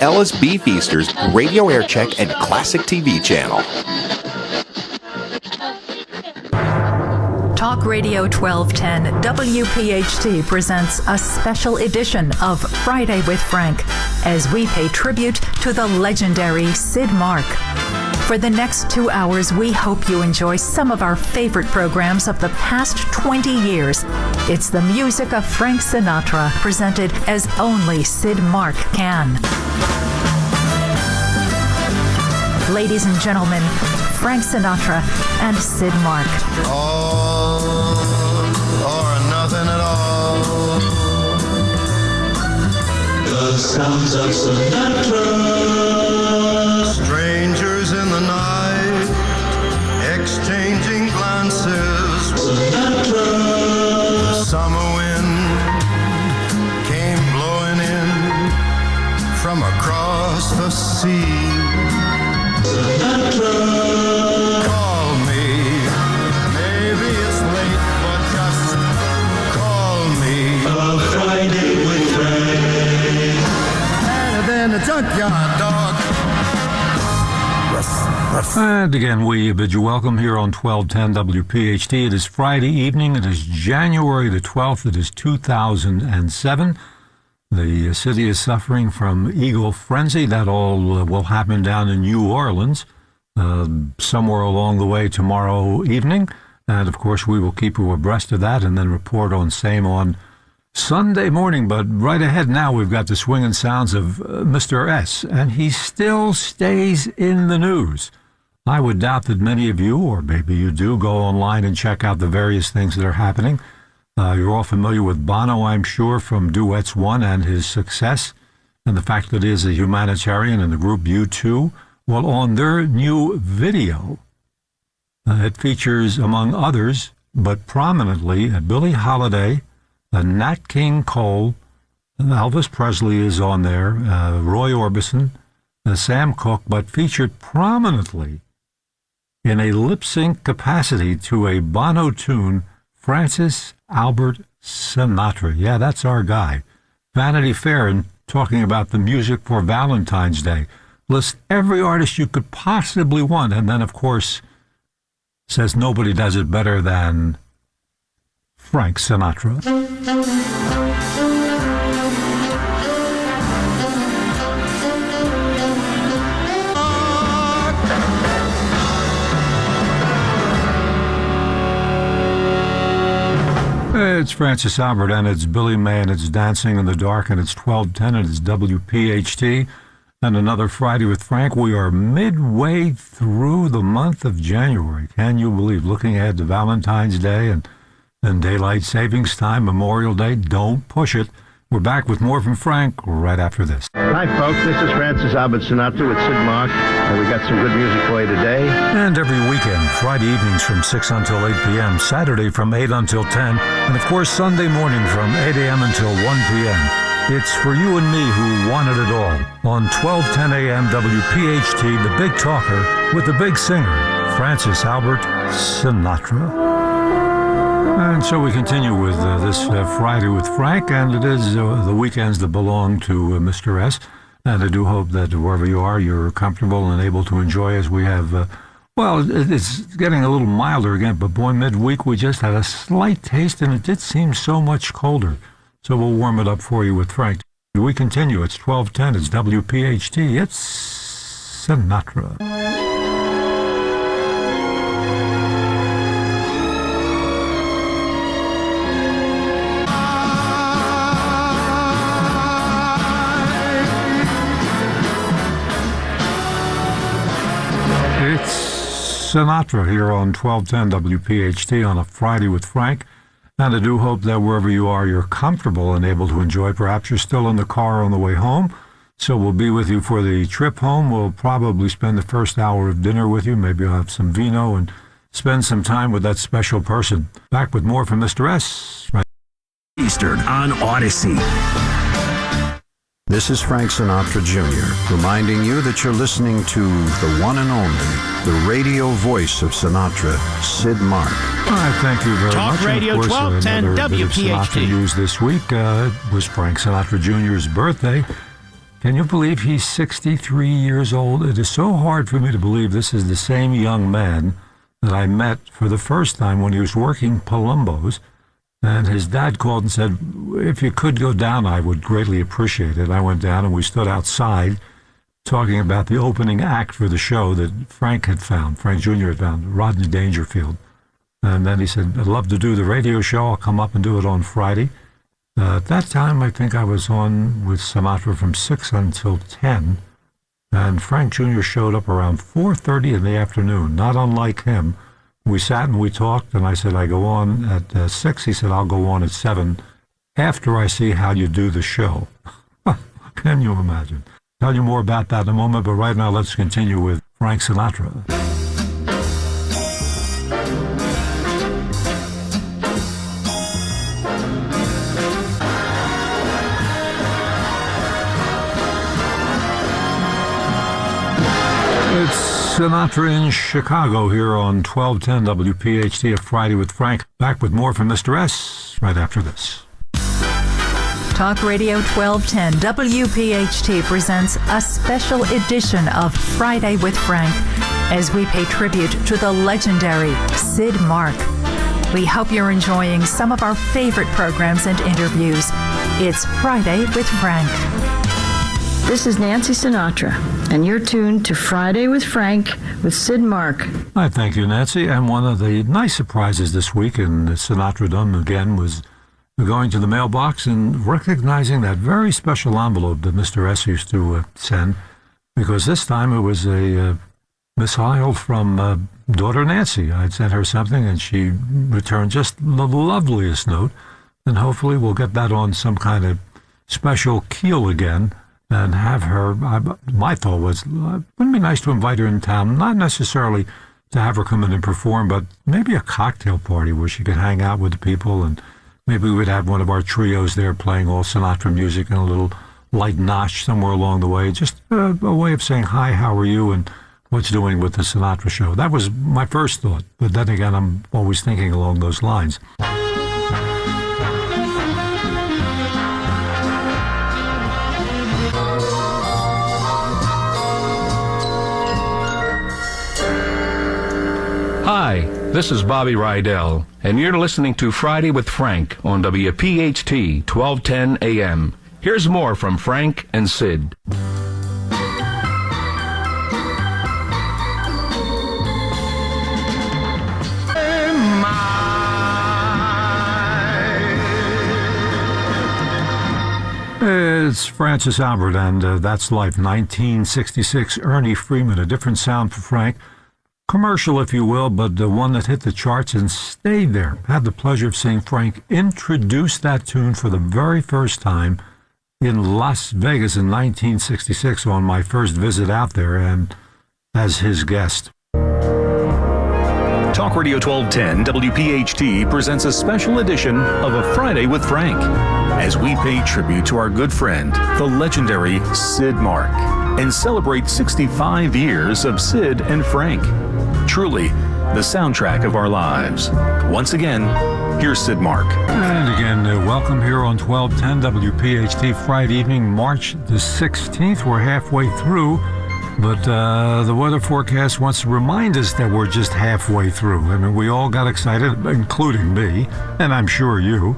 Ellis B. Feaster's Radio Aircheck and Classic TV channel. Talk Radio 1210 WPHT presents a special edition of Friday with Frank as we pay tribute to the legendary Sid Mark. For the next 2 hours, we hope you enjoy some of our favorite programs of the past 20 years. It's the music of Frank Sinatra, presented as only Sid Mark can. Ladies and gentlemen, Frank Sinatra and Sid Mark. All or nothing at all. The sounds of Sinatra. Strangers in the night, exchanging glances. Sinatra. The summer wind came blowing in from across the sea. Sinatra. Call me. Maybe it's late, but just call me. A Friday with Frank. Better than a junkyard dog. And again, we bid you welcome here on 1210 WPHT. It is Friday evening. It is January the 12th. It is 2007. The city is suffering from eagle frenzy. That all will happen down in New Orleans somewhere along the way tomorrow evening. And, of course, we will keep you abreast of that and then report on same on Sunday morning. But right ahead now, we've got the swinging sounds of Mr. S. And he still stays in the news. I would doubt that many of you, or maybe you do, go online and check out the various things that are happening. You're all familiar with Bono, I'm sure, from Duets 1 and his success, and the fact that he is a humanitarian in the group U2. Well, on their new video, it features, among others, but prominently, Billie Holiday, Nat King Cole, Elvis Presley is on there, Roy Orbison, Sam Cooke, but featured prominently in a lip-sync capacity to a Bono tune, Francis Albert Sinatra. Yeah, that's our guy. Vanity Fair, and talking about the music for Valentine's Day. List every artist you could possibly want, and then, of course, says nobody does it better than Frank Sinatra. It's Francis Albert, and it's Billy May, and it's Dancing in the Dark, and it's 1210, and it's WPHT, and another Friday with Frank. We are midway through the month of January. Can you believe? Looking ahead to Valentine's Day and Daylight Savings Time, Memorial Day. Don't push it. We're back with more from Frank right after this. Hi, folks. This is Francis Albert Sinatra with Sid Mark, and we got some good music for you today. And every weekend, Friday evenings from 6 until 8 p.m., Saturday from 8 until 10, and of course Sunday morning from 8 a.m. until 1 p.m. It's for you and me who wanted it all. On 1210 a.m. WPHT, the big talker with the big singer, Francis Albert Sinatra. And so we continue with this Friday with Frank, and it is the weekends that belong to Mr. S. And I do hope that wherever you are, you're comfortable and able to enjoy as we have, it's getting a little milder again, but boy, midweek we just had a slight taste, and it did seem so much colder. So we'll warm it up for you with Frank. We continue. It's 1210. It's WPHT. It's Sinatra. It's Sinatra here on 1210 WPHT on a Friday with Frank. And I do hope that wherever you are, you're comfortable and able to enjoy. Perhaps you're still in the car on the way home. So we'll be with you for the trip home. We'll probably spend the first hour of dinner with you. Maybe you'll have some vino and spend some time with that special person. Back with more from Mr. S. Right. Eastern on Odyssey. This is Frank Sinatra Jr., reminding you that you're listening to the one and only, the radio voice of Sinatra, Sid Mark. All right, thank you very Talk much. Radio 1210 WPHT. News this week was Frank Sinatra Jr.'s birthday. Can you believe he's 63 years old? It is so hard for me to believe this is the same young man that I met for the first time when he was working Palumbos. And his dad called and said, if you could go down, I would greatly appreciate it. I went down and we stood outside talking about the opening act for the show that Frank Jr. had found, Rodney Dangerfield. And then he said, I'd love to do the radio show. I'll come up and do it on Friday. At that time, I think I was on with Sinatra from 6 until 10. And Frank Jr. showed up around 4:30 in the afternoon, not unlike him. We sat and we talked, and I said, I go on at 6. He said, I'll go on at 7 after I see how you do the show. Can you imagine? Tell you more about that in a moment, but right now let's continue with Frank Sinatra. It's Sinatra in Chicago here on 1210 WPHT, a Friday with Frank. Back with more from Mr. S right after this. Talk Radio 1210 WPHT presents a special edition of Friday with Frank as we pay tribute to the legendary Sid Mark. We hope you're enjoying some of our favorite programs and interviews. It's Friday with Frank. This is Nancy Sinatra, and you're tuned to Friday with Frank with Sid Mark. I thank you, Nancy. And one of the nice surprises this week in Sinatra-dom again was going to the mailbox and recognizing that very special envelope that Mr. S used to send, because this time it was a missile from daughter Nancy. I'd sent her something, and she returned just the loveliest note, and hopefully we'll get that on some kind of special keel again and have her. My thought was, wouldn't it be nice to invite her in town, not necessarily to have her come in and perform, but maybe a cocktail party where she could hang out with the people, and maybe we'd have one of our trios there playing all Sinatra music and a little light nosh somewhere along the way. Just a way of saying, hi, how are you, and what's doing with the Sinatra show. That was my first thought, but then again, I'm always thinking along those lines. Hi, this is Bobby Rydell, and you're listening to Friday with Frank on WPHT 1210 AM. Here's more from Frank and Sid. It's Francis Albert, and That's Life, 1966. Ernie Freeman, a different sound for Frank. Commercial, if you will, but the one that hit the charts and stayed there. Had the pleasure of seeing Frank introduce that tune for the very first time in Las Vegas in 1966 on my first visit out there, and as his guest. Talk Radio 1210 WPHT presents a special edition of A Friday with Frank as we pay tribute to our good friend, the legendary Sid Mark, and celebrate 65 years of Sid and Frank. Truly, the soundtrack of our lives. Once again, here's Sid Mark. And again, welcome here on 1210 WPHT, Friday evening, March the 16th. We're halfway through, but the weather forecast wants to remind us that we're just halfway through. I mean, we all got excited, including me, and I'm sure you,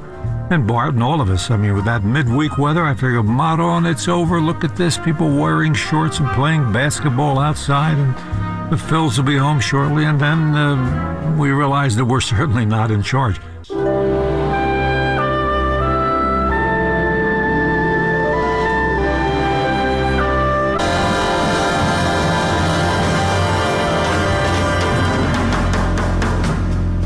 and Bart and all of us. I mean, with that midweek weather, I figured, motto on, it's over. Look at this, people wearing shorts and playing basketball outside, and the Phils will be home shortly, and then we realized that we're certainly not in charge.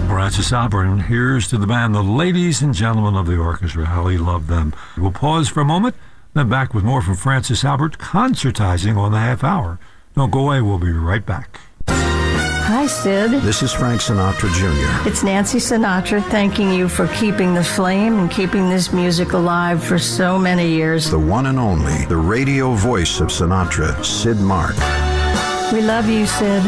Francis Albert, and here's to the band, the ladies and gentlemen of the orchestra. How he loved them. We'll pause for a moment, then back with more from Francis Albert concertizing on the half hour. Don't go away, we'll be right back. Hi, Sid. This is Frank Sinatra Jr. It's Nancy Sinatra thanking you for keeping the flame and keeping this music alive for so many years. The one and only, the radio voice of Sinatra, Sid Mark. We love you, Sid.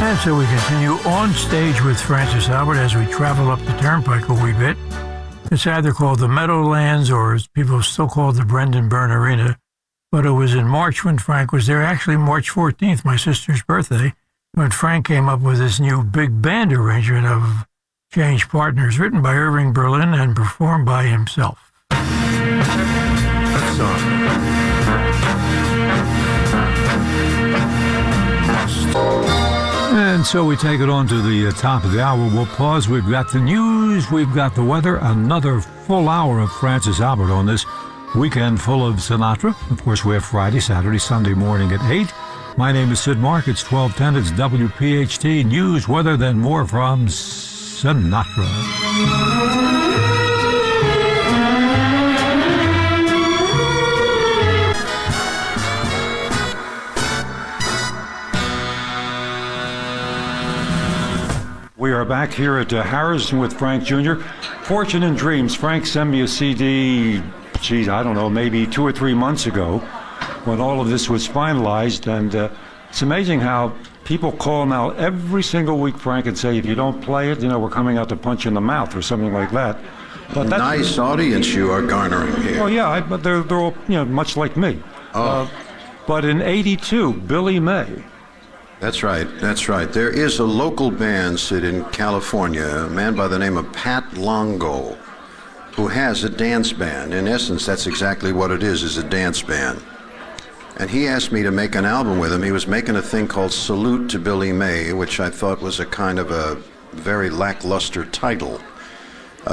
And so we continue on stage with Francis Albert as we travel up the turnpike a wee bit. It's either called the Meadowlands or as people still call it the Brendan Byrne Arena. But it was in March when Frank was there, actually March 14th, my sister's birthday, when Frank came up with this new big band arrangement of Change Partners, written by Irving Berlin and performed by himself. That song. And so we take it on to the top of the hour. We'll pause. We've got the news. We've got the weather. Another full hour of Francis Albert on this weekend full of Sinatra. Of course, we have Friday, Saturday, Sunday morning at 8. My name is Sid Mark. It's 12:10. It's WPHT News, weather, then more from Sinatra. We are back here at Harrison with Frank Jr. Fortune and Dreams. Frank sent me a CD, geez, I don't know, maybe 2 or 3 months ago when all of this was finalized. And it's amazing how people call now every single week, Frank, and say, if you don't play it, we're coming out to punch you in the mouth or something like that. But nice audience you are garnering here. Oh, yeah, but they're all, much like me. Oh. But in '82, Billy May. That's right. There is a local band, Sid, in California, a man by the name of Pat Longo, who has a dance band. In essence, that's exactly what it is a dance band. And he asked me to make an album with him. He was making a thing called Salute to Billy May, which I thought was a kind of a very lackluster title.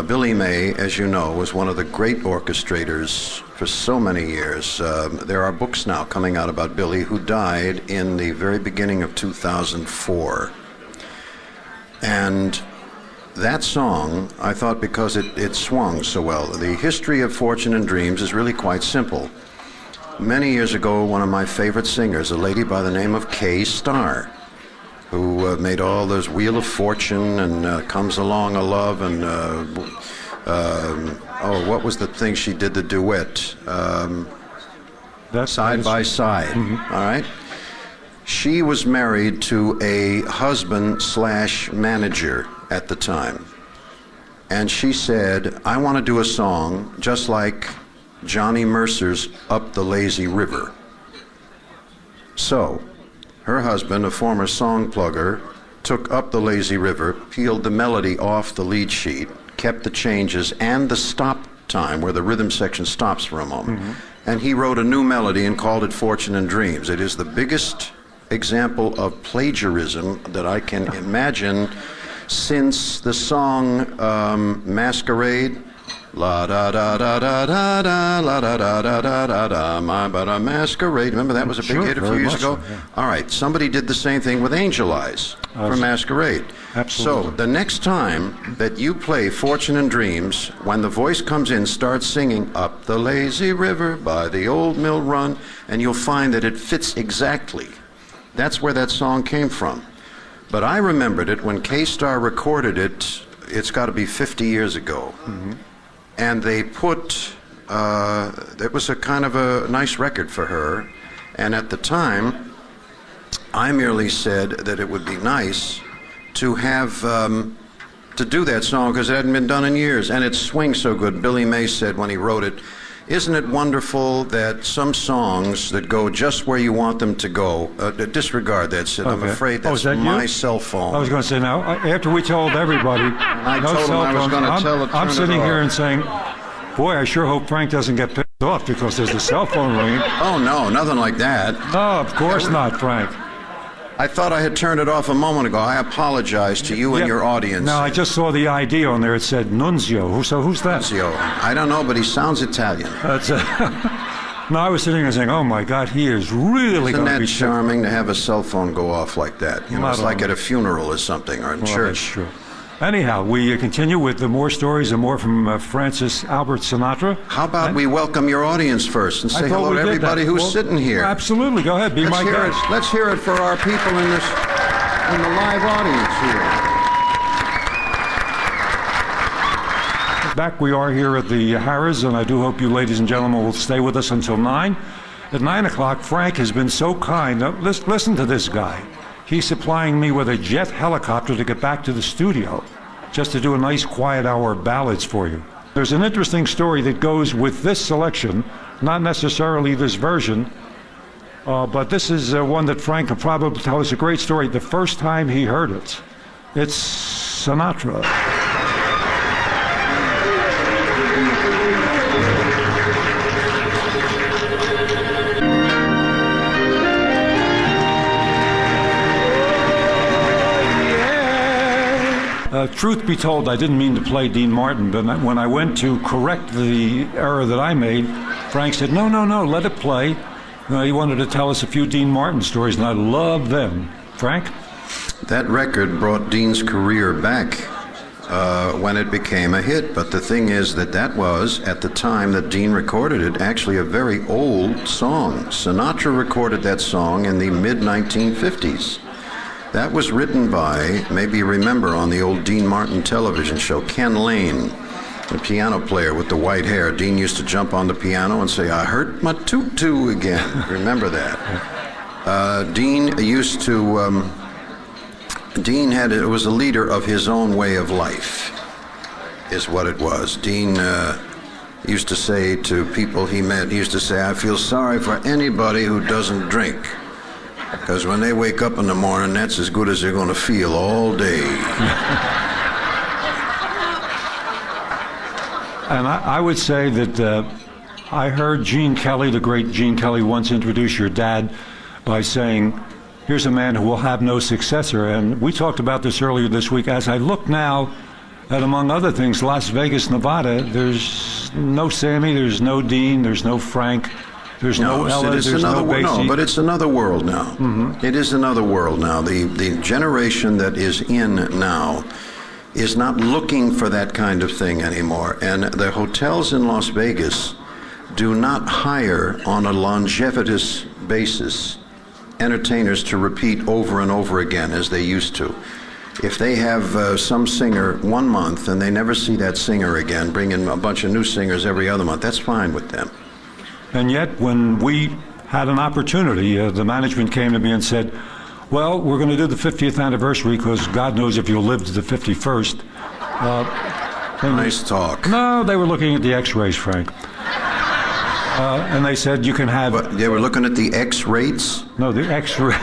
Billy May, as you know, was one of the great orchestrators for so many years. There are books now coming out about Billy, who died in the very beginning of 2004. And that song, I thought, because it swung so well. The history of Fortune and Dreams is really quite simple. Many years ago, one of my favorite singers, a lady by the name of Kay Starr, who made all those Wheel of Fortune and Comes Along a Love and what was the thing she did, the duet? Side by Side. Mm-hmm. All right. She was married to a husband/manager at the time. And she said, I want to do a song just like Johnny Mercer's Up the Lazy River. So, her husband, a former song plugger, took Up the Lazy River, peeled the melody off the lead sheet, kept the changes and the stop time where the rhythm section stops for a moment. Mm-hmm. And he wrote a new melody and called it Fortune and Dreams. It is the biggest example of plagiarism that I can imagine since the song Masquerade. La da da da da da da la da da da da da da my but a masquerade. Remember that was a big hit a few years ago? Yeah. All right, somebody did the same thing with Angel Eyes for Masquerade. Absolutely. So the next time that you play Fortune and Dreams, when the voice comes in, start singing Up the Lazy River by the Old Mill Run, and you'll find that it fits exactly. That's where that song came from. But I remembered it when K-Star recorded it. It's got to be 50 years ago. Mm-hmm. And they put, it was a kind of a nice record for her. And at the time, I merely said that it would be nice to have, to do that song because it hadn't been done in years. And it swings so good. Billy May said when he wrote it, isn't it wonderful that some songs that go just where you want them to go, disregard that, Sid. Okay. I'm afraid that's my cell phone. I was going to say, now, after we told everybody, I told him I was going to tell it. I'm sitting here and saying, boy, I sure hope Frank doesn't get pissed off because there's the cell phone ringing. Oh, no, nothing like that. No, of course not, Frank. I thought I had turned it off a moment ago. I apologize to you and your audience. No, I just saw the ID on there. It said Nunzio. So who's that? Nunzio. I don't know, but he sounds Italian. That's no, I was sitting there saying, oh, my God, he is really going to be... Isn't that charming to have a cell phone go off like that? You know, it's like at a funeral or something, or in church. That's true. Anyhow, we continue with the more stories and more from Francis Albert Sinatra. How about we welcome your audience first and say hello to everybody who's sitting here? Absolutely. Go ahead. Be my guest. Let's hear it for our people in the live audience here. Back we are here at the Harrah's, and I do hope you ladies and gentlemen will stay with us until 9. At 9 o'clock, Frank has been so kind. Now, listen to this guy. He's supplying me with a jet helicopter to get back to the studio, just to do a nice quiet hour of ballads for you. There's an interesting story that goes with this selection, not necessarily this version, but this is one that Frank can probably tell us a great story the first time he heard it. It's Sinatra. Truth be told, I didn't mean to play Dean Martin, but when I went to correct the error that I made, Frank said, no, let it play. He wanted to tell us a few Dean Martin stories, and I love them. Frank? That record brought Dean's career back when it became a hit, but the thing is that was, at the time that Dean recorded it, actually a very old song. Sinatra recorded that song in the mid-1950s. That was written by, maybe you remember on the old Dean Martin television show, Ken Lane, the piano player with the white hair. Dean used to jump on the piano and say, "I hurt my tutu again." Remember that? Dean used to, Dean was a leader of his own way of life, is what it was. Dean used to say to people he met, he used to say, "I feel sorry for anybody who doesn't drink. Because when they wake up in the morning, that's as good as they're going to feel all day." And I would say that I heard Gene Kelly, the great Gene Kelly, once introduce your dad by saying, "Here's a man who will have no successor." And we talked about this earlier this week. As I look now at, among other things, Las Vegas, Nevada, there's no Sammy, there's no Dean, there's no Frank. There's no Ella, there's no Basie. No, but it's another world now. Mm-hmm. It is another world now. The generation that is in now is not looking for that kind of thing anymore. And the hotels in Las Vegas do not hire on a longevitous basis entertainers to repeat over and over again as they used to. If they have some singer 1 month and they never see that singer again, bring in a bunch of new singers every other month, that's fine with them. And yet, when we had an opportunity, the management came to me and said, "Well, we're going to do the 50th anniversary because God knows if you'll live to the 51st. Nice talk. No, they were looking at the X-rays, Frank. And they said you can have... But they were looking at the X-rates? No, the X-ray.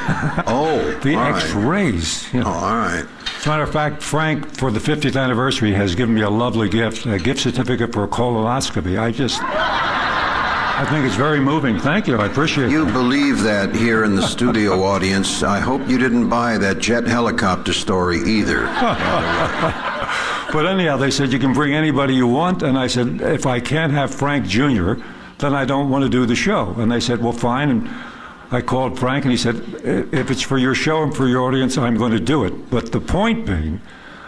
Oh, the all X-rays. You know. Oh, all right. As a matter of fact, Frank, for the 50th anniversary, has given me a lovely gift, a gift certificate for a colonoscopy. I think it's very moving. Thank you. I appreciate it. You believe that here in the studio audience. I hope you didn't buy that jet helicopter story either. But anyhow, they said you can bring anybody you want. And I said, if I can't have Frank Jr., then I don't want to do the show. And they said, well, fine. And I called Frank and he said, if it's for your show and for your audience, I'm going to do it. But the point being,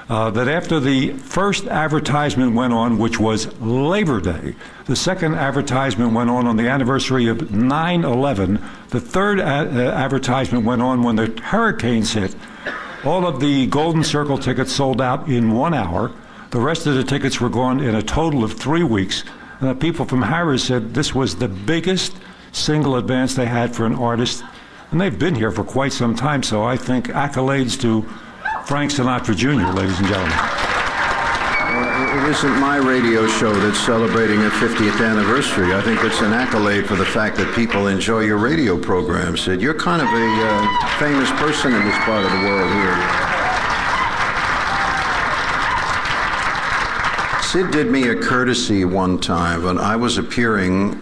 that after the first advertisement went on, which was Labor Day, the second advertisement went on the anniversary of 9/11, the third advertisement went on when the hurricanes hit. All of the Golden Circle tickets sold out in 1 hour. The rest of the tickets were gone in a total of 3 weeks. And the people from Harris said this was the biggest single advance they had for an artist. And they've been here for quite some time, so I think accolades to Frank Sinatra Jr., ladies and gentlemen. It isn't my radio show that's celebrating a 50th anniversary. I think it's an accolade for the fact that people enjoy your radio program, Sid. You're kind of a famous person in this part of the world here. Sid did me a courtesy one time when I was appearing,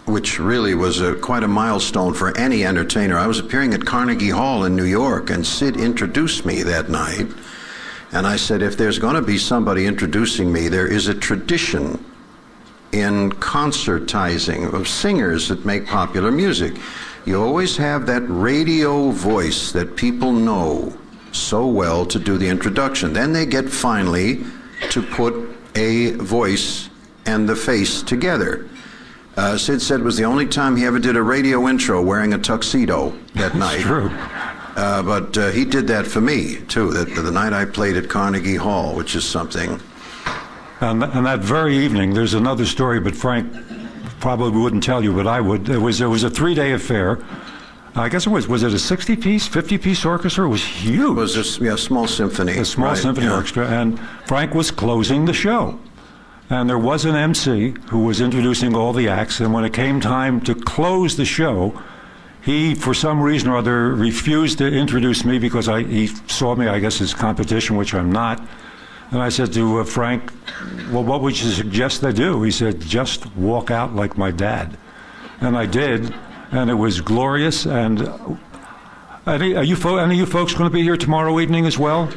which really was quite a milestone for any entertainer. I was appearing at Carnegie Hall in New York, and Sid introduced me that night. And I said, if there's going to be somebody introducing me, there is a tradition in concertizing of singers that make popular music. You always have that radio voice that people know so well to do the introduction. Then they get finally to put a voice and the face together. Sid said it was the only time he ever did a radio intro wearing a tuxedo that night. That's true. But he did that for me, too, the night I played at Carnegie Hall, which is something. And that very evening, there's another story, but Frank probably wouldn't tell you, but I would. There was a 3-day affair. I guess it was it a 60-piece, 50-piece orchestra? It was huge. It was a small symphony. A small symphony orchestra, and Frank was closing the show. and there was an MC who was introducing all the acts, and when it came time to close the show, he, for some reason or other, refused to introduce me because he saw me, I guess, as competition, which I'm not. And I said to Frank, well, what would you suggest I do? He said, just walk out like my dad. And I did, and it was glorious. And any of you folks going to be here tomorrow evening as well?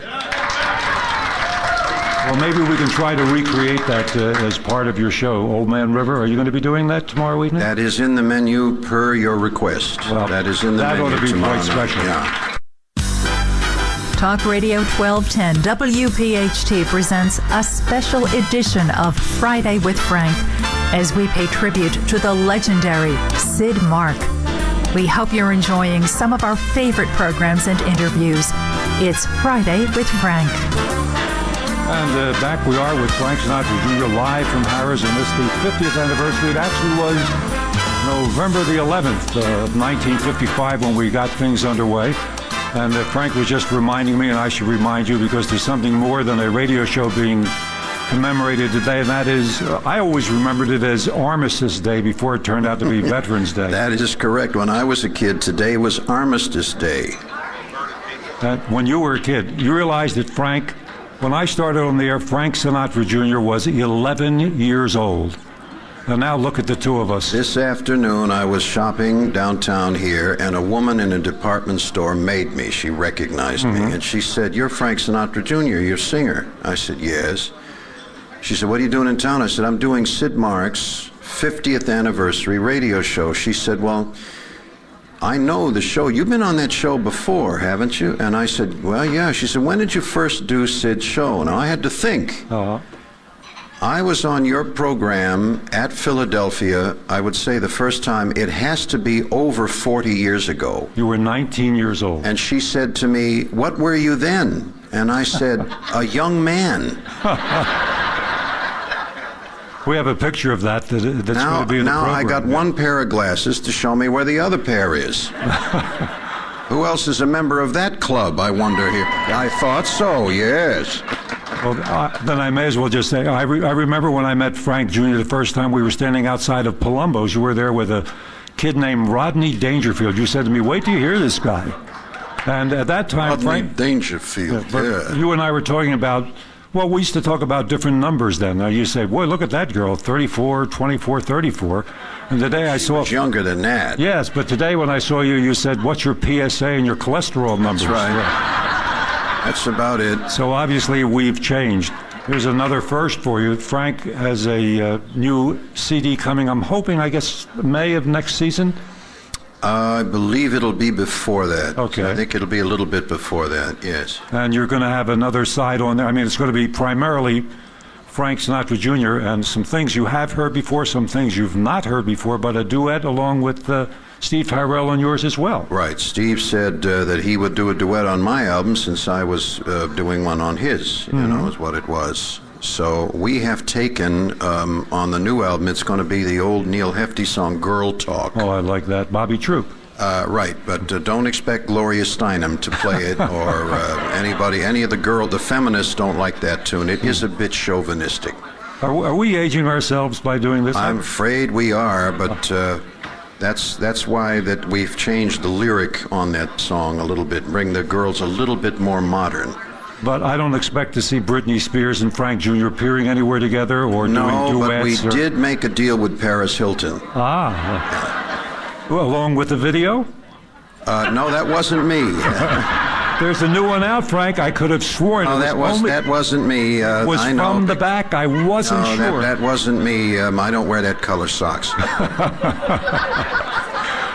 Well, maybe we can try to recreate that as part of your show. Old Man River, are you going to be doing that tomorrow evening? That is in the menu per your request. Well, that is in the menu ought to be tomorrow quite night. special. Yeah. Talk Radio 1210 WPHT presents a special edition of Friday with Frank as we pay tribute to the legendary Sid Mark. We hope you're enjoying some of our favorite programs and interviews. It's Friday with Frank. And back we are with Frank Sinatra Jr. live from Harrah's, and this is the 50th anniversary. It actually was November the 11th of 1955 when we got things underway. And Frank was just reminding me, and I should remind you, because there's something more than a radio show being commemorated today, and that is, I always remembered it as Armistice Day before it turned out to be Veterans Day. That is correct. When I was a kid, today was Armistice Day. When you were a kid, you realized that Frank, when I started on the air, Frank Sinatra Jr. was 11 years old. And now look at the two of us. This afternoon, I was shopping downtown here, and a woman in a department store made me. She recognized me, and she said, "You're Frank Sinatra Jr., you're a singer." I said, "Yes." She said, "What are you doing in town?" I said, "I'm doing Sid Mark's 50th anniversary radio show." She said, "Well, I know the show. You've been on that show before, haven't you?" And I said, "Well, yeah." She said, "When did you first do Sid's show?" Now, I had to think. I was on your program at Philadelphia, I would say the first time, it has to be over 40 years ago. You were 19 years old. And she said to me, "What were you then?" And I said, "A young man." We have a picture of that's going to be in the program. Now I got one pair of glasses to show me where the other pair is. Who else is a member of that club, I wonder here? I thought so, yes. Well, then I may as well just say, I remember when I met Frank Jr. the first time we were standing outside of Palumbo's. You were there with a kid named Rodney Dangerfield. You said to me, "Wait till you hear this guy." And at that time, Rodney Frank Dangerfield, yeah. You and I were talking about, well, we used to talk about different numbers then. Now you say, "Boy, look at that girl, 34, 24, 34. And today I saw... She was younger than that. Yes, but today when I saw you, you said, "What's your PSA and your cholesterol numbers?" That's right. Yeah. That's about it. So obviously we've changed. Here's another first for you. Frank has a new CD coming, I'm hoping, I guess, May of next season? I believe it'll be before that. Okay. I think it'll be a little bit before that, yes. And you're going to have another side on there. I mean, it's going to be primarily Frank Sinatra Jr. and some things you have heard before, some things you've not heard before, but a duet along with Steve Tyrell on yours as well. Right. Steve said that he would do a duet on my album since I was doing one on his, you know, is what it was. So we have taken, on the new album, it's going to be the old Neil Hefti song, Girl Talk. Oh, I like that. Bobby Troop. Right, but don't expect Gloria Steinem to play it, or any of the feminists don't like that tune. It is a bit chauvinistic. Are we aging ourselves by doing this? I'm afraid we are, but that's why that we've changed the lyric on that song a little bit, bring the girls a little bit more modern. But I don't expect to see Britney Spears and Frank Jr. appearing anywhere together or doing duets. No, but we did make a deal with Paris Hilton. Well, along with the video? No, that wasn't me. There's a new one out, Frank. I could have sworn that wasn't me. Was I know. From the back. I wasn't sure. That wasn't me. I don't wear that color socks.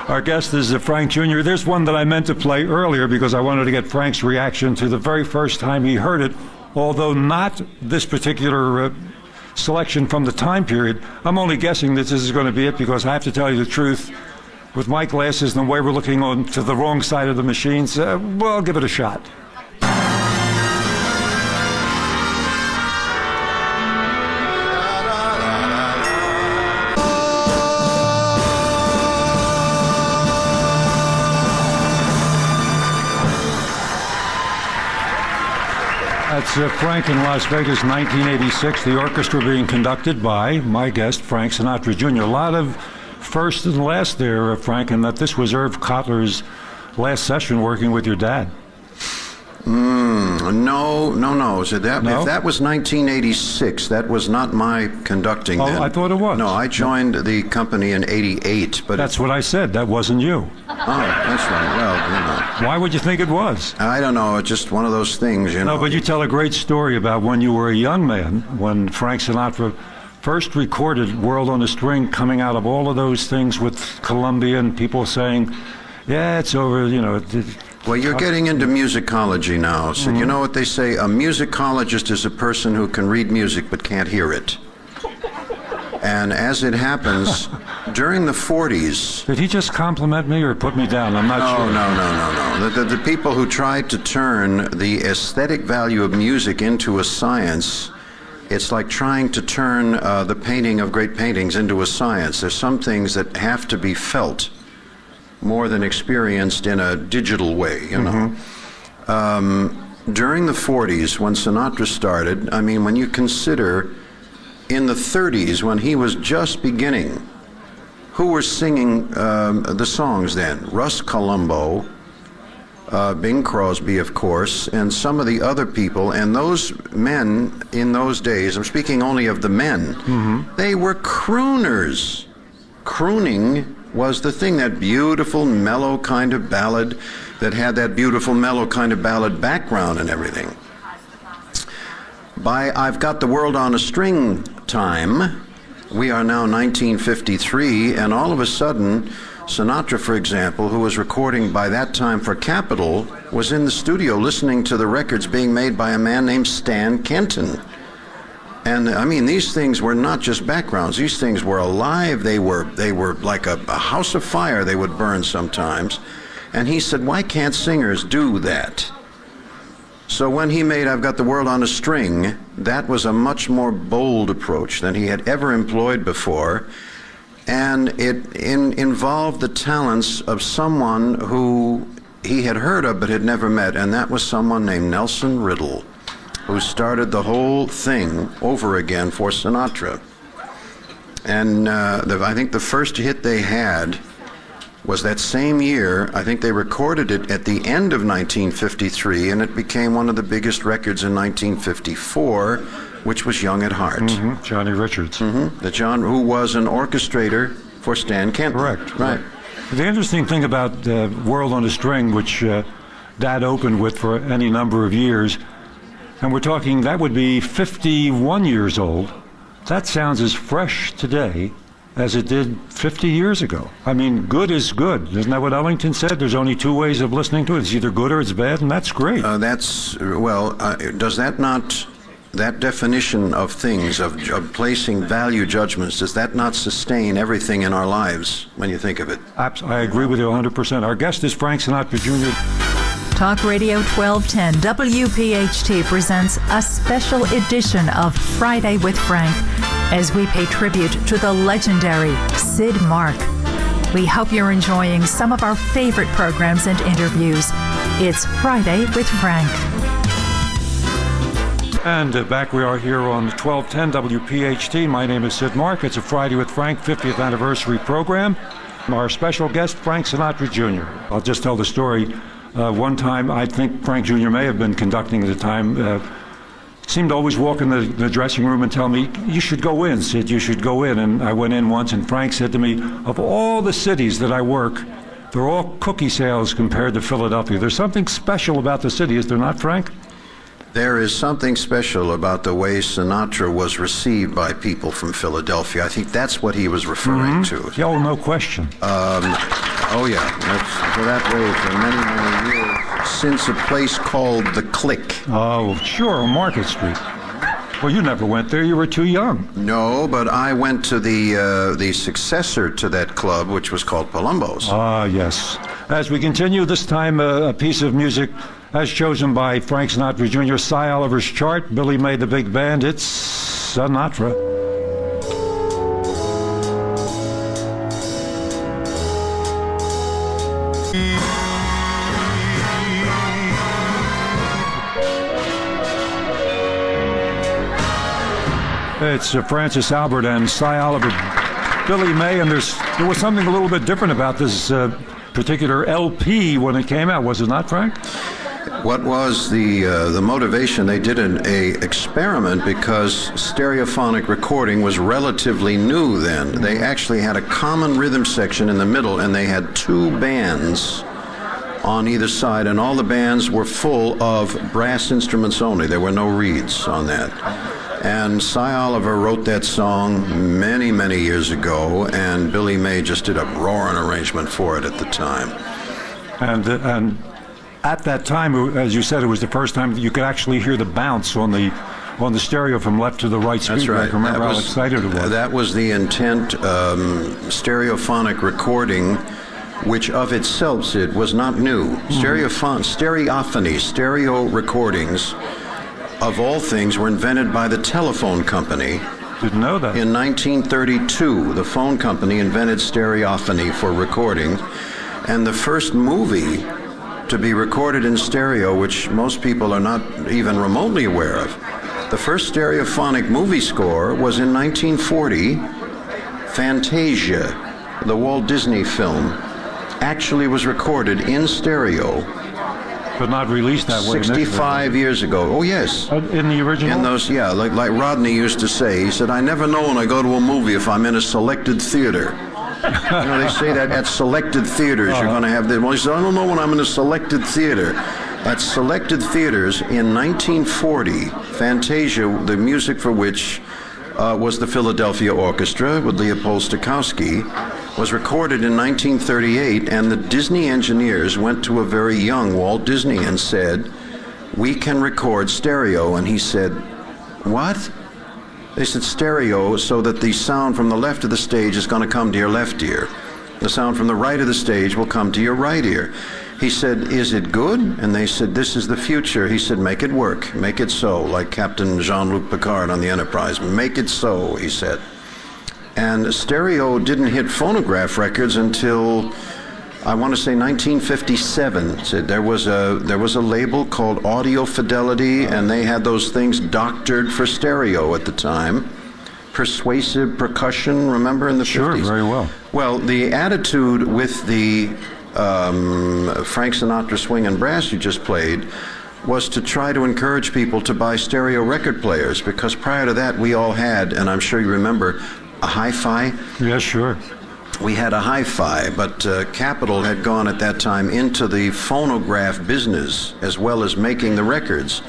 Our guest is Frank Jr. There's one that I meant to play earlier because I wanted to get Frank's reaction to the very first time he heard it, although not this particular selection from the time period. I'm only guessing that this is going to be it because I have to tell you the truth. With my glasses and the way we're looking on to the wrong side of the machines, well, I'll give it a shot. It's Frank in Las Vegas, 1986. The orchestra being conducted by my guest, Frank Sinatra Jr. A lot of first and last there, Frank, and that this was Irv Kotler's last session working with your dad. No. So that, No? if that was 1986, that was not my conducting Oh, then. I thought it was. No, I joined the company in 88, but... That's what I said. That wasn't you. Oh, that's right. Well, Why would you think it was? I don't know. It's just one of those things, No, but you tell a great story about when you were a young man, when Frank Sinatra first recorded World on a String, coming out of all of those things with Columbia and people saying, yeah, it's over, Well, you're getting into musicology now. So you know what they say? A musicologist is a person who can read music but can't hear it. And as it happens, during the 40s... Did he just compliment me or put me down? I'm not sure. No. The people who tried to turn the aesthetic value of music into a science, it's like trying to turn the painting of great paintings into a science. There's some things that have to be felt more than experienced in a digital way, you know. During the 40s, when Sinatra started, I mean, when you consider in the 30s, when he was just beginning, who were singing the songs then? Russ Columbo, Bing Crosby, of course, and some of the other people. And those men in those days, I'm speaking only of the men, they were crooners. Crooning was the thing, that beautiful, mellow kind of ballad that had that beautiful, mellow kind of ballad background and everything. By I've Got the World on a String time, we are now 1953, and all of a sudden, Sinatra, for example, who was recording by that time for Capitol, was in the studio listening to the records being made by a man named Stan Kenton. And I mean, these things were not just backgrounds. These things were alive. They were like a house of fire they would burn sometimes. And he said, why can't singers do that? So when he made I've Got the World on a String, that was a much more bold approach than he had ever employed before. And it involved the talents of someone who he had heard of but had never met. And that was someone named Nelson Riddle, who started the whole thing over again for Sinatra. And I think the first hit they had was that same year. I think they recorded it at the end of 1953, and it became one of the biggest records in 1954, which was Young at Heart. Johnny Richards. Who was an orchestrator for Stan Kenton. Correct. Right. The interesting thing about World on a String, which Dad opened with for any number of years, and we're talking, that would be 51 years old. That sounds as fresh today as it did 50 years ago. I mean, good is good. Isn't that what Ellington said? There's only two ways of listening to it. It's either good or it's bad, and that's great. Does that not, that definition of things, of placing value judgments, does that not sustain everything in our lives when you think of it? I agree with you 100%. Our guest is Frank Sinatra Jr. Talk Radio 1210 WPHT presents a special edition of Friday with Frank as we pay tribute to the legendary Sid Mark. We hope you're enjoying some of our favorite programs and interviews. It's Friday with Frank. And back we are here on 1210 WPHT. My name is Sid Mark. It's a Friday with Frank 50th anniversary program. Our special guest, Frank Sinatra Jr. I'll just tell the story. One time, I think Frank Jr. may have been conducting at the time, seemed to always walk in the dressing room and tell me, you should go in, Sid, you should go in. And I went in once, and Frank said to me, of all the cities that I work, they're all cookie sales compared to Philadelphia. There's something special about the city, is there not, Frank? There is something special about the way Sinatra was received by people from Philadelphia. I think that's what he was referring to. Yeah, oh, no question. Oh, yeah. That's for that way for many, many years. Since a place called The Click. Oh, sure, on Market Street. Well, you never went there. You were too young. No, but I went to the successor to that club, which was called Palumbo's. Ah, yes. As we continue, this time a piece of music as chosen by Frank Sinatra Jr., Cy Oliver's Chart. Billy made the big band. It's Sinatra. It's Francis Albert and Cy Oliver, Billy May, and there was something a little bit different about this particular LP when it came out, was it not, Frank? What was the motivation? They did an experiment because stereophonic recording was relatively new then. They actually had a common rhythm section in the middle, and they had two bands on either side, and all the bands were full of brass instruments only. There were no reeds on that. And Cy Oliver wrote that song many, many years ago, and Billy May just did a roaring arrangement for it at the time. And at that time, as you said, it was the first time you could actually hear the bounce on the stereo from left to the right speaker. That's right. I can remember how excited it was. That was the intent. Stereophonic recording, which of itself, Sid, was not new. Stereophony, stereo recordings, of all things, were invented by the telephone company. Didn't know that. In 1932, the phone company invented stereophony for recording, and the first movie to be recorded in stereo, which most people are not even remotely aware of. The first stereophonic movie score was in 1940. Fantasia, the Walt Disney film, actually was recorded in stereo. But not released that way. 65 years ago. Oh, yes. In the original? In those, yeah, like Rodney used to say. He said, I never know when I go to a movie if I'm in a selected theater. You know, they say that at selected theaters you're going to have the. Well, he said, I don't know when I'm in a selected theater. At selected theaters in 1940, Fantasia, the music for which was the Philadelphia Orchestra with Leopold Stokowski, was recorded in 1938, and the Disney engineers went to a very young Walt Disney and said, we can record stereo. And he said, what? They said stereo, so that the sound from the left of the stage is going to come to your left ear. The sound from the right of the stage will come to your right ear. He said, is it good? And they said, this is the future. He said, make it work. Make it so, like Captain Jean-Luc Picard on the Enterprise. Make it so, he said. And stereo didn't hit phonograph records until, I want to say, 1957. So there was a label called Audio Fidelity, and they had those things doctored for stereo at the time. Persuasive percussion, remember, in the 50s? Sure, very well. Well, the attitude with the Frank Sinatra swing and brass you just played was to try to encourage people to buy stereo record players, because prior to that we all had, and I'm sure you remember, a hi-fi. Yeah, sure. We had a hi-fi, but Capitol had gone at that time into the phonograph business as well as making the records,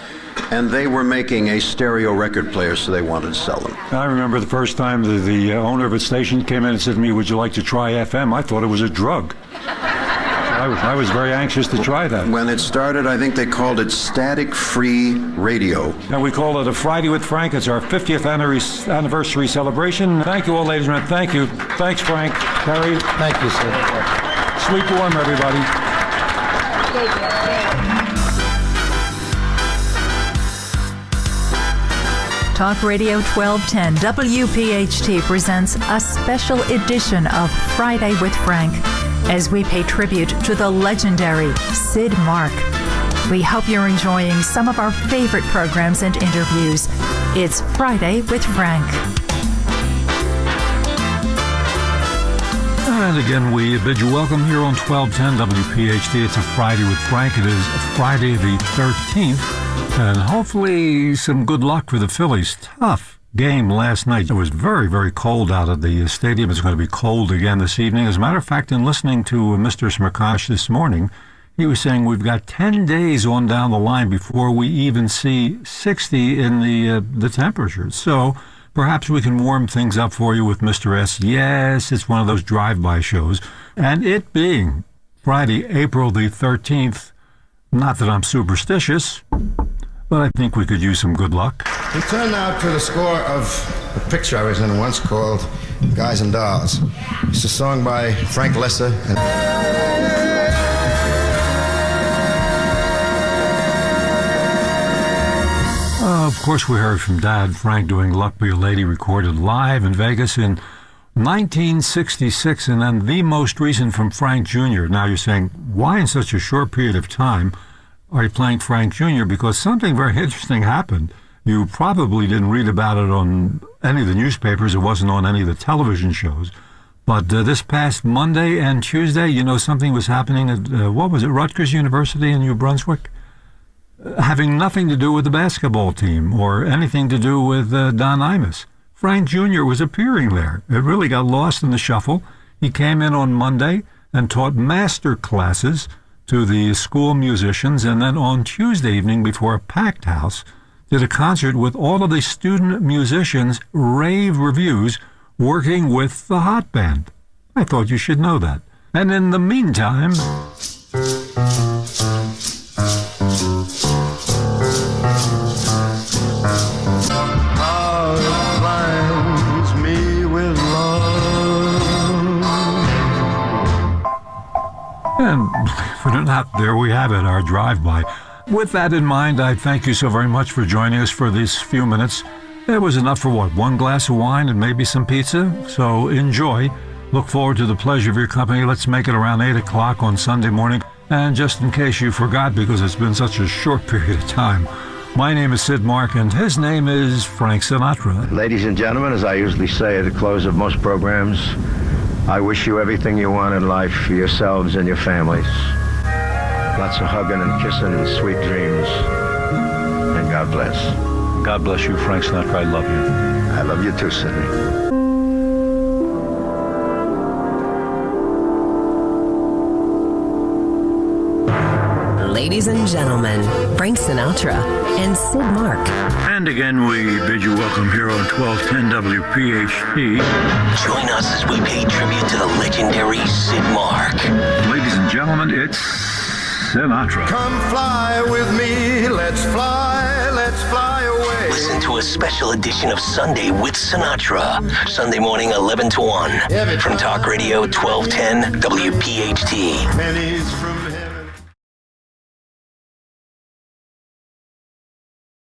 and they were making a stereo record player, so they wanted to sell them. I remember the first time the owner of a station came in and said to me, would you like to try FM? I thought it was a drug. I was very anxious to try that. When it started, I think they called it static-free radio. And we call it a Friday with Frank. It's our 50th anniversary celebration. Thank you all, ladies and gentlemen. Thank you. Thanks, Frank. Terry. Thank you, sir. Sleep warm, everybody. Talk Radio 1210 WPHT presents a special edition of Friday with Frank, as we pay tribute to the legendary Sid Mark. We hope you're enjoying some of our favorite programs and interviews. It's Friday with Frank. And again, we bid you welcome here on 1210 WPHT. It's a Friday with Frank. It is Friday the 13th, and hopefully some good luck for the Phillies. Tough game last night. It was very, very cold out at the stadium. It's going to be cold again this evening. As a matter of fact, in listening to Mr. Smerkosh this morning, he was saying we've got 10 days on down the line before we even see 60 in the temperatures. So perhaps we can warm things up for you with Mr. S. Yes, it's one of those drive-by shows. And it being Friday, April the 13th, not that I'm superstitious, but I think we could use some good luck. We turn now to the score of a picture I was in once called Guys and Dolls. It's a song by Frank Lesser. Of course, we heard from Dad, Frank, doing Luck Be a Lady, recorded live in Vegas in 1966, and then the most recent from Frank Jr. Now you're saying, why in such a short period of time are you playing Frank Jr.? Because something very interesting happened You probably didn't read about it on any of the newspapers. It wasn't on any of the television shows. But this past Monday and Tuesday, you know, something was happening at, what was it, Rutgers University in New Brunswick? Having nothing to do with the basketball team or anything to do with Don Imus. Frank Jr. was appearing there. It really got lost in the shuffle. He came in on Monday and taught master classes to the school musicians, and then on Tuesday evening, before a packed house, did a concert with all of the student musicians, rave reviews, working with the Hot Band. I thought you should know that. And in the meantime... And believe it or not, there we have it, our drive-by. With that in mind, I thank you so very much for joining us for these few minutes. It was enough for what, one glass of wine and maybe some pizza? So enjoy. Look forward to the pleasure of your company. Let's make it around 8 o'clock on Sunday morning. And just in case you forgot, because it's been such a short period of time, my name is Sid Mark, and his name is Frank Sinatra. Ladies and gentlemen, as I usually say at the close of most programs, I wish you everything you want in life for yourselves and your families. Lots of hugging and kissing and sweet dreams. And God bless. God bless you, Frank Sinatra. I love you. I love you too, Sidney. Ladies and gentlemen, Frank Sinatra and Sid Mark. And again, we bid you welcome here on 1210 WPHT. Join us as we pay tribute to the legendary Sid Mark. Ladies and gentlemen, it's Sinatra. Come fly with me, let's fly away. Listen to a special edition of Sunday with Sinatra. Sunday morning, 11 to 1. From Talk Radio 1210 WPHT. Pennies from